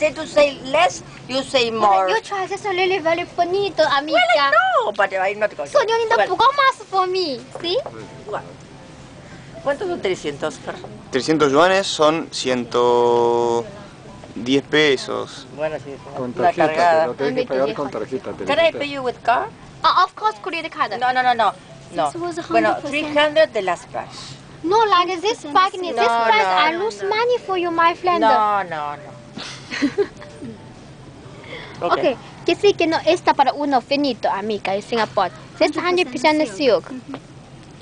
instead to say less, you say more. Your choices are really very bonito, amiga. Well, I know, but I'm not going to. So you need to poco más for me, ¿sí? What? ¿Cuántos son 300? 300 yuanes son 110 pesos. Bueno, sí. Con Una tarjeta, cargada. pero tienes que pagar con tarjeta. Can I pay you with card? Of course, credit card. No. No. This was 100%. Bueno, 300 the last price. No, like this bargain, this price, I lose money for you, my friend. No. Okay, que sí que no está para uno finito, amiga, en Singapore. This 100% silk.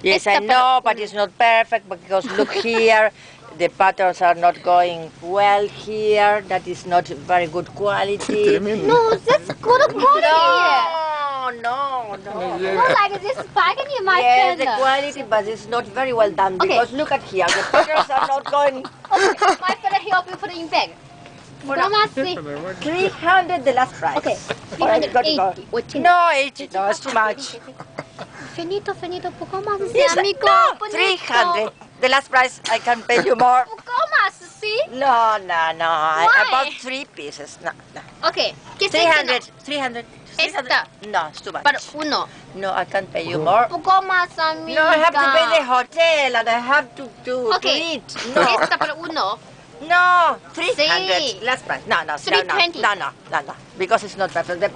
Yes, I know, but it's not perfect because look here, the patterns are not going well here. That is not very good quality. Tremendo. No, that's good quality. No. No, like this bargain, my Yes, friend. the quality, but it's not very well done Okay. because look at here, the patterns are not going. Okay, my friend help you put it in bag. Toma, sí. 300 the last price. Okay, Alright, got to go. 380. No, 80. No, it's too much. Finito, poco más, sí, Yes, amigo. no, bonito. 300. The last price, I can pay you more. Poco más, sí. No. Why? About 3 pieces. No. Okay, que sí que no. 300. Esta. No, it's too much. Para uno. No, I can't pay you more. Poco más, amiga. No, I have to pay the hotel and I have to Okay. eat. No, Esta para uno. no, 300. Sí. Last price. No. 320. No. Because it's not perfect. The